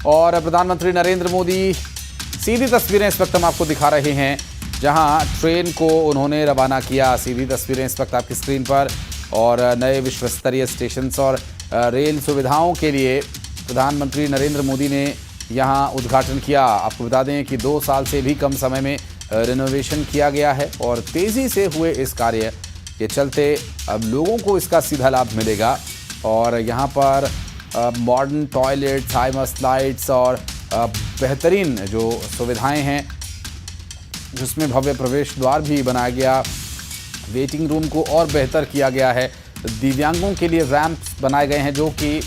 और प्रधानमंत्री नरेंद्र मोदी सीधी तस्वीरें इस वक्त हम आपको दिखा रहे हैं, जहां ट्रेन को उन्होंने रवाना किया। सीधी तस्वीरें इस वक्त आपकी स्क्रीन पर। और नए विश्व स्तरीय स्टेशन और रेल सुविधाओं के लिए प्रधानमंत्री नरेंद्र मोदी ने यहां उद्घाटन किया। आपको बता दें कि 2 साल से भी कम समय में रिनोवेशन किया गया है और तेज़ी से हुए इस कार्य के चलते अब लोगों को इसका सीधा लाभ मिलेगा। और यहाँ पर modern toilets, high must lights और बेहतरीन जो सुविधाएं हैं, जिसमें भव्य प्रवेश द्वार भी बनाया गया। वेटिंग रूम को और बेहतर किया गया है। दिव्यांगों के लिए रैंप्स बनाए गए हैं जो कि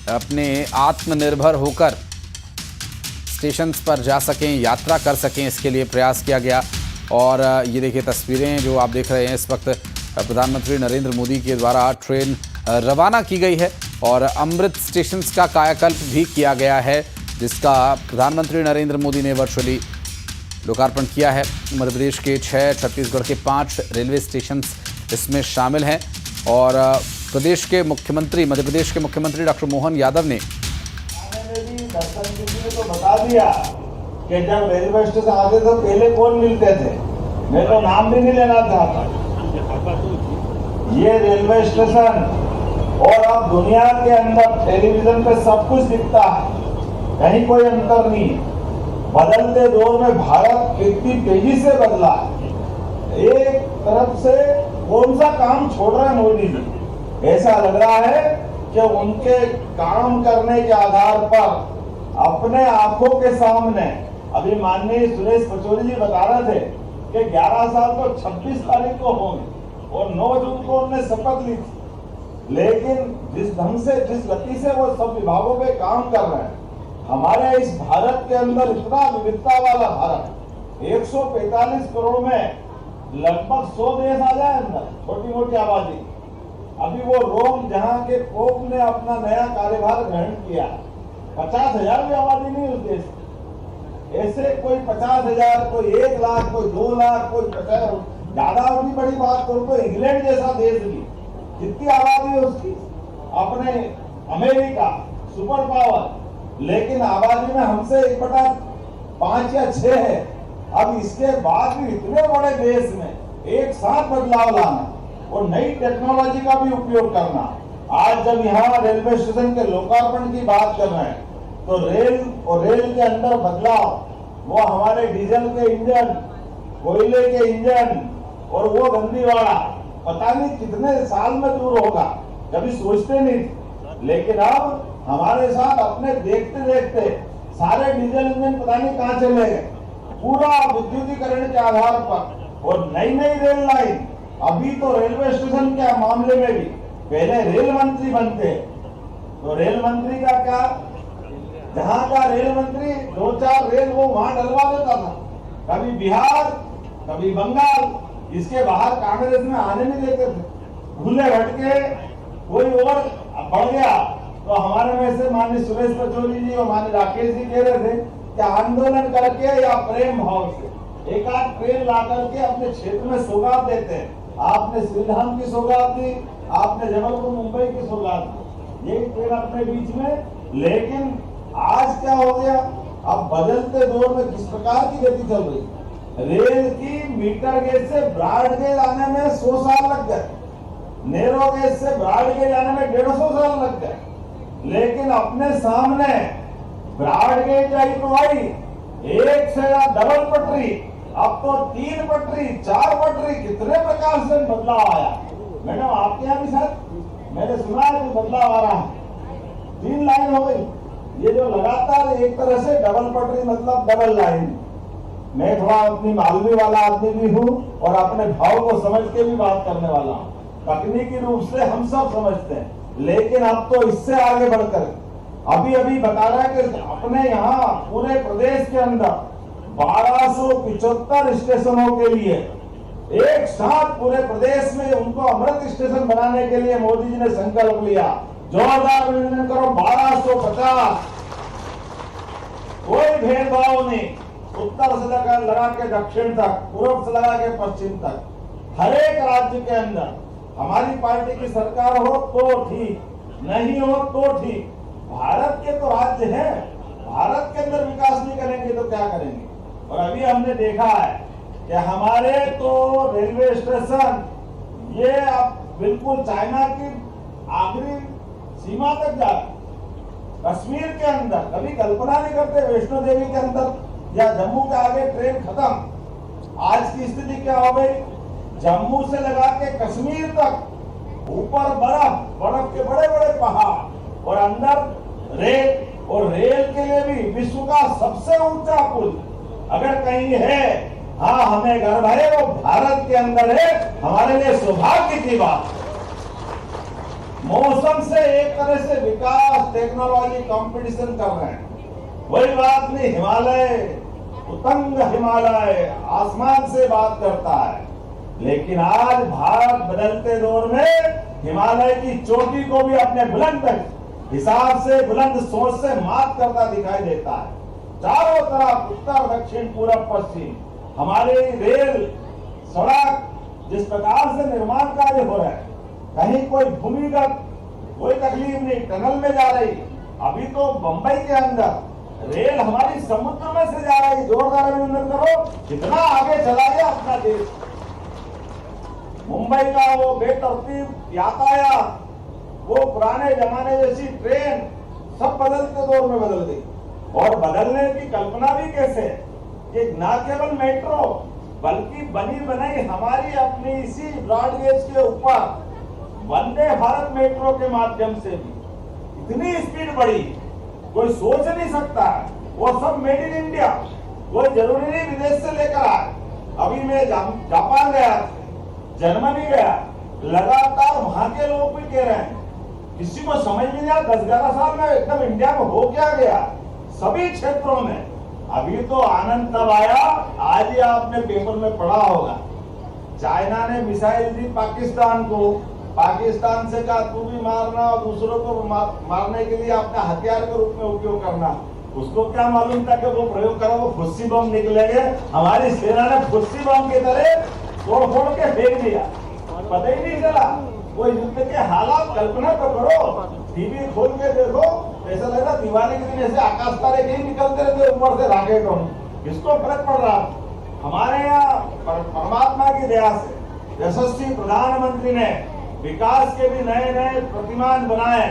अपने आत्मनिर्भर होकर स्टेशंस पर जा सकें, यात्रा कर सकें, इसके लिए प्रयास किया गया। और ये देखिए तस्वीरें जो आप देख रहे हैं, इस वक्त प्रधानमंत्री नरेंद्र मोदी के द्वारा ट्रेन रवाना की गई है और अमृत स्टेशंस का कायाकल्प भी किया गया है, जिसका प्रधानमंत्री नरेंद्र मोदी ने वर्चुअली लोकार्पण किया है। मध्य प्रदेश के 6, छत्तीसगढ़ के 5 रेलवे स्टेशन इसमें शामिल हैं। और मध्य प्रदेश के मुख्यमंत्री डॉक्टर मोहन यादव ने तो बता दिया कि जब रेलवे स्टेशन आते तो पहले कौन मिलते थे, मैं तो नाम भी नहीं लेना चाहता। ये रेलवे स्टेशन और अब दुनिया के अंदर टेलीविजन पे सब कुछ दिखता है, कहीं कोई अंतर नहीं है। बदलते दौर में भारत कितनी तेजी से बदला है। एक तरफ से कौन सा काम छोड़ रहे हैं मोदी जी, ऐसा लग रहा है कि उनके काम करने के आधार पर अपने आंखों के सामने, अभी माननीय सुरेश पचौरी जी बता रहे थे कि 11 साल तो 26 तारीख को होंगे और 9 जून को उन्होंने शपथ ली थी। लेकिन जिस ढंग से, जिस गति से वो सब विभागों पे काम कर रहे हैं, हमारे इस भारत के अंदर इतना विविधता वाला भारत, 145 करोड़ में लगभग 100 देश आ जाए अंदर, छोटी मोटी आबादी। अभी वो रोम जहां के पोप ने अपना नया कार्यभार ग्रहण किया, 50,000 भी आबादी नहीं उस देश में। ऐसे कोई 50,000, कोई 1 लाख, कोई 2 लाख, कोई 50, ज्यादा अपनी बड़ी बात करो तो इंग्लैंड जैसा देश भी, कितनी आबादी है उसकी, अपने अमेरिका सुपर पावर, लेकिन आबादी में हमसे 1/5 या 6 है। अब इसके बाद भी इतने बड़े देश में एक साथ बदलाव लाना और नई टेक्नोलॉजी का भी उपयोग करना। आज जब यहाँ रेलवे स्टेशन के लोकार्पण की बात कर रहे हैं तो रेल के अंदर बदलाव, वो हमारे डीजल के इंजन, कोयले के इंजन और वो गंदीवाड़ा पता नहीं कितने साल में दूर होगा, कभी सोचते नहीं थे। लेकिन अब हमारे साथ अपने देखते देखते सारे डीजल इंजन पता नहीं कहाँ चले गए, पूरा विद्युतीकरण के आधार पर। और नई नई रेल लाइन, अभी तो रेलवे स्टेशन के मामले में भी पहले रेल मंत्री बनते, तो रेल मंत्री का क्या, जहां का रेल मंत्री 2-4 रेल वो वहां डलवा देता था, कभी बिहार कभी बंगाल, इसके बाहर कांग्रेस में आने नहीं देते थे। भूले भटके कोई और बढ़ गया तो हमारे में से माननीय सुरेश पचौरी जी और माननीय राकेश जी कह रहे थे कि आंदोलन करके या प्रेम भाव से एक आध ट्रेन ला करके अपने क्षेत्र में सौगात देते हैं। आपने श्रीधाम की सौगात दी, आपने जबलपुर मुंबई की सौगात दी, ये ट्रेन अपने बीच में। लेकिन आज क्या हो गया, अब बदलते दौर में किस प्रकार की गति चल रही है। रेल की मीटर गेज से ब्रॉड गेज आने में 100 साल लग गए, नैरो गेज से ब्रॉड गेज आने में 150 साल लग गए। लेकिन अपने सामने ब्रॉड गेज आई तो आई, एक से डबल पटरी, अब तो 3 पटरी, 4 पटरी, कितने प्रकार से बदलाव आया। मैडम आपके यहाँ भी शायद मैंने सुना है कि बदलाव आ रहा है, 3 लाइन हो गई। ये जो लगातार एक तरह से डबल पटरी मतलब डबल लाइन। मैं थोड़ा अपनी मालवी वाला आदमी भी हूँ और अपने भाव को समझ के भी बात करने वाला हूँ। तकनीकी रूप से हम सब समझते हैं, लेकिन अब तो इससे आगे बढ़कर अभी बता रहा है कि अपने यहाँ पूरे प्रदेश के अंदर 1275 स्टेशनों के लिए एक साथ पूरे प्रदेश में उनको अमृत स्टेशन बनाने के लिए मोदी जी ने संकल्प लिया। जोरदार अभिनंदन करो। 1250, कोई भेदभाव नहीं, उत्तर से लगा के दक्षिण तक, पूर्व से लगा के पश्चिम तक, हर एक राज्य के अंदर हमारी पार्टी की सरकार हो तो ठीक, नहीं हो तो ठीक। भारत के तो राज्य हैं, भारत के अंदर विकास नहीं करेंगे तो क्या करेंगे? और अभी हमने देखा है कि हमारे तो रेलवे स्टेशन ये अब बिल्कुल चाइना की आखिरी सीमा तक जा रहा है। कश्मीर के अंदर कभी कल्पना नहीं करते, वैष्णो देवी के अंदर या जम्मू के आगे ट्रेन खत्म। आज की स्थिति क्या हो गई? जम्मू से लगा के कश्मीर तक ऊपर बर्फ के बड़े बड़े पहाड़ और अंदर रेल, और रेल के लिए भी विश्व का सबसे ऊंचा पुल अगर कहीं है, हाँ हमें गर्व है, वो भारत के अंदर है। हमारे लिए सौभाग्य की बात। मौसम से एक तरह से विकास, टेक्नोलॉजी कंपटीशन कर रहे हैं। वही बात नहीं, हिमालय, उतंग हिमालय आसमान से बात करता है, लेकिन आज भारत बदलते दौर में हिमालय की चोटी को भी अपने बुलंद हिसाब से, बुलंद सोच से मात करता दिखाई देता है। चारों तरफ उत्तर, दक्षिण, पूरब, पश्चिम हमारे रेल, सड़क जिस प्रकार से निर्माण कार्य हो रहा है, कहीं कोई भूमिगत कोई तकलीफ नहीं, टनल में जा रही। अभी तो बंबई के अंदर रेल हमारी समुद्र में से जा रही। जोरदार अभिनंदन करो, कितना आगे चला गया अपना देश। मुंबई का वो बेतरतीब यातायात, वो पुराने जमाने जैसी ट्रेन सब बदलते दौर में बदल गई। और बदलने की कल्पना भी कैसे कि न केवल मेट्रो बल्कि बनी बनाई हमारी अपनी इसी ब्रॉड गेज के ऊपर वंदे भारत मेट्रो के माध्यम से भी इतनी स्पीड बढ़ी, कोई सोच नहीं सकता। वो सब मेड इन इंडिया, कोई जरूरी नहीं विदेश से लेकर आए। अभी मैं जापान गया, जर्मनी गया, लगातार वहां के लोग भी कह रहे हैं, किसी को समझ में नहीं आया 10-11 साल में एकदम इंडिया में हो क्या गया सभी क्षेत्रों में। अभी तो आनंद तब आया, आज ही आपने पेपर में पढ़ा होगा, चाइना ने मिसाइल दी पाकिस्तान को, पाकिस्तान से कहा तू भी मारना और दूसरों को मारने के लिए अपने हथियार के रूप में उपयोग करना। उसको क्या मालूम था कि वो प्रयोग करा वो फुस्सी बम निकलेंगे। हमारी सेना ने फुस्सी बम की तरह तोड़ फोड़ के फेंक दिया, पता ही नहीं चला। वो युद्ध के हालात कल्पना तो करो, टीवी खोल के देखो, ऐसा लग रहा दिवाली के दिन ऐसे आकाश तारे कहीं निकलते रहते ऊपर से राकेटों। किसको फर्क पड़ रहा? हमारे यहाँ परमात्मा की दया से यशस्वी प्रधानमंत्री ने विकास के भी नए नए प्रतिमान बनाए,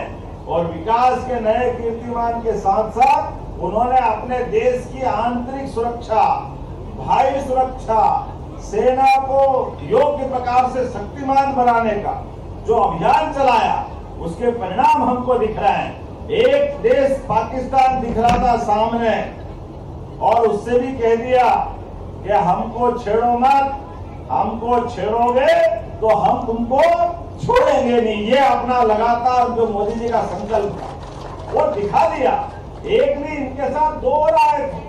और विकास के नए कीर्तिमान के साथ साथ उन्होंने अपने देश की आंतरिक सुरक्षा, भाई सुरक्षा, सेना को योग्य प्रकार से शक्तिमान बनाने का जो अभियान चलाया, उसके परिणाम हमको दिख रहे हैं। एक देश पाकिस्तान दिख रहा था सामने, और उससे भी कह दिया कि हमको छेड़ो मत, हमको छेड़ोगे तो हम तुमको छोड़ेंगे नहीं। ये अपना लगातार जो मोदी जी का संकल्प था वो दिखा दिया। एक नहीं, इनके साथ 2 आए थे,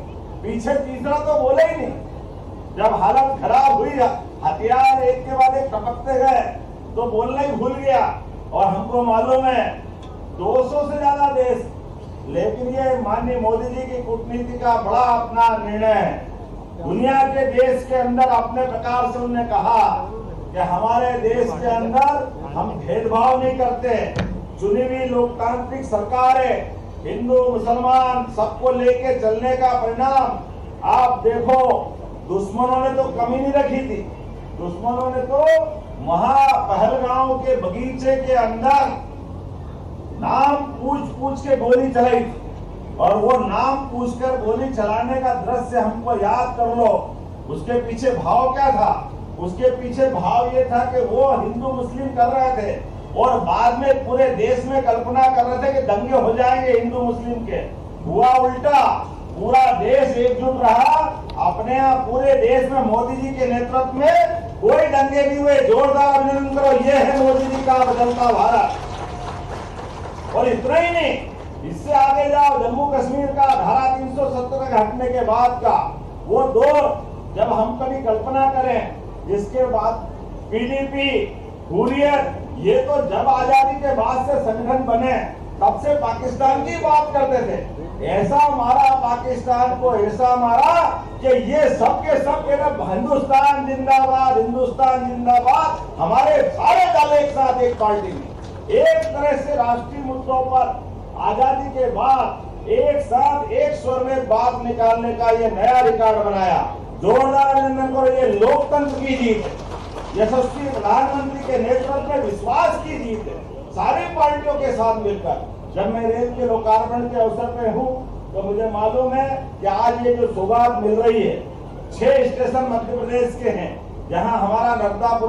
पीछे तीसरा तो बोले ही नहीं। जब हालत खराब हुई, हथियार एक के बाद एक टपकते गए तो बोलना ही भूल गया। और हमको मालूम है 200 से ज्यादा देश, लेकिन ये माननीय मोदी जी की कूटनीति का बड़ा अपना निर्णय है। दुनिया के देश के अंदर अपने प्रकार से उन्होंने कहा कि हमारे देश के अंदर हम भेदभाव नहीं करते, चुनी हुई लोकतांत्रिक सरकार है, हिंदू मुसलमान सबको लेके चलने का परिणाम आप देखो। दुश्मनों ने तो कमी नहीं रखी थी, दुश्मनों ने तो पहलगांव के बगीचे के अंदर नाम पूछ के गोली चलाई थी, और वो नाम पूछकर गोली चलाने का दृश्य हमको याद कर लो। उसके पीछे भाव क्या था? उसके पीछे भाव ये था कि वो हिंदू मुस्लिम कर रहे थे, और बाद में पूरे देश में कल्पना कर रहे थे कि दंगे हो जाएंगे हिंदू मुस्लिम के। हुआ उल्टा, पूरा देश एकजुट रहा। अपने यहाँ पूरे देश में मोदी जी के नेतृत्व में कोई दंगे नहीं हुए। जोरदार अभिनंदन करो, ये है मोदी जी का बदलता भारत। और इतना ही नहीं, इससे आगे जाओ, जम्मू कश्मीर का धारा 370 के हटने के बाद का वो दौर, जब हम कभी कल्पना करें, जिसके बाद पीडीपी, हुर्रियत, ये तो जब आजादी के बाद से संगठन बने तब से पाकिस्तान की बात करते थे। ऐसा मारा पाकिस्तान को, ऐसा मारा कि ये सब के सब हिंदुस्तान जिंदाबाद, हिंदुस्तान जिंदाबाद। हमारे सारे दल एक साथ एक पार्टी में, एक तरह से राष्ट्रीय मुद्दों पर आजादी के बाद एक साथ एक स्वर में बात निकालने का ये नया रिकॉर्ड बनाया। जोरदार अभिनंदन करो। ये लोकतंत्र की जीत है, यशस्वी प्रधानमंत्री के नेतृत्व में विश्वास की जीत है। सारी पार्टियों के साथ मिलकर जब मैं रेल के लोकार्पण के अवसर पे हूँ तो मुझे मालूम है कि आज ये जो सौगात मिल रही है 6 स्टेशन मध्य प्रदेश के हैं, जहाँ हमारा नर्मदापुरम